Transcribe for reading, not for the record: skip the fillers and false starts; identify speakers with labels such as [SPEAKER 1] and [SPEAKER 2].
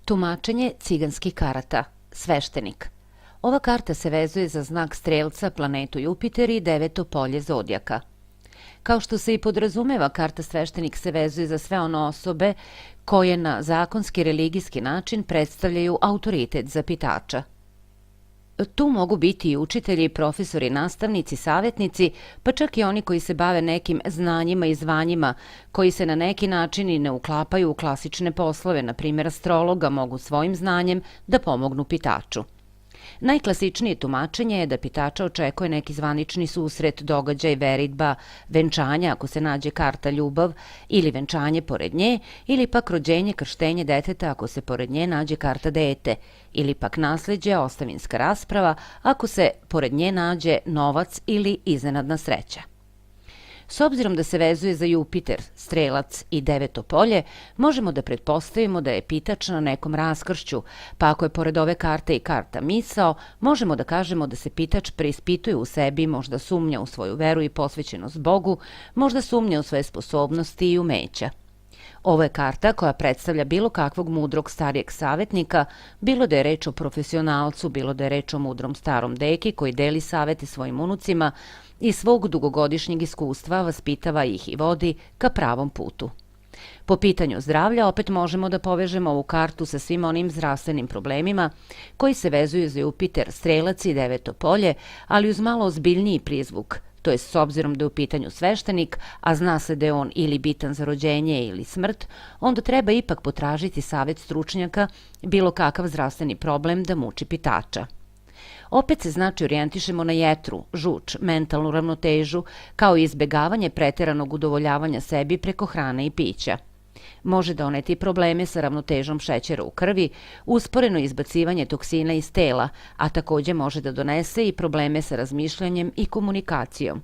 [SPEAKER 1] Tumačenje ciganskih karata. Sveštenik. Ova karta se vezuje za znak strelca, planetu Jupiter i deveto polje zodijaka. Kao što se i podrazumeva, karta sveštenik se vezuje za sve one osobe koje na zakonski religijski način predstavljaju autoritet za pitača. Tu mogu biti i učitelji, profesori, nastavnici, savjetnici, pa čak i oni koji se bave nekim znanjima i zvanjima, koji se na neki način i ne uklapaju u klasične poslove, na primjer astrologa, mogu svojim znanjem da pomognu pitaču. Najklasičnije tumačenje je da pitača očekuje neki zvanični susret, događaj, veritba, venčanje ako se nađe karta ljubav ili venčanje pored nje, ili pak rođenje, krštenje deteta ako se pored nje nađe karta dete, ili pak nasleđe, ostavinska rasprava ako se pored nje nađe novac ili iznenadna sreća. S obzirom da se vezuje za Jupiter, strelac i deveto polje, možemo da pretpostavimo da je pitač na nekom raskršću, pa ako je pored ove karte i karta misao, možemo da kažemo da se pitač preispituje u sebi, možda sumnja u svoju veru i posvećenost Bogu, možda sumnja u svoje sposobnosti i umeća. Ovo je karta koja predstavlja bilo kakvog mudrog starijeg savjetnika, bilo da je reč o profesionalcu, bilo da je reč o mudrom starom deki koji deli savete svojim unucima i svog dugogodišnjeg iskustva vaspitava ih i vodi ka pravom putu. Po pitanju zdravlja opet možemo da povežemo ovu kartu sa svim onim zdravstvenim problemima koji se vezuju za Jupiter, strelac i deveto polje, ali uz malo ozbiljniji prizvuk, to je s obzirom da je u pitanju sveštenik, a zna se da je on ili bitan za rođenje ili smrt, onda treba ipak potražiti savjet stručnjaka bilo kakav zdravstveni problem da muči pitača. Opet se znači orijentišemo na jetru, žuč, mentalnu ravnotežu, kao i izbegavanje preteranog udovoljavanja sebi preko hrane i pića. Može doneti probleme sa ravnotežom šećera u krvi, usporeno izbacivanje toksina iz tela, a takođe može da donese i probleme sa razmišljanjem i komunikacijom.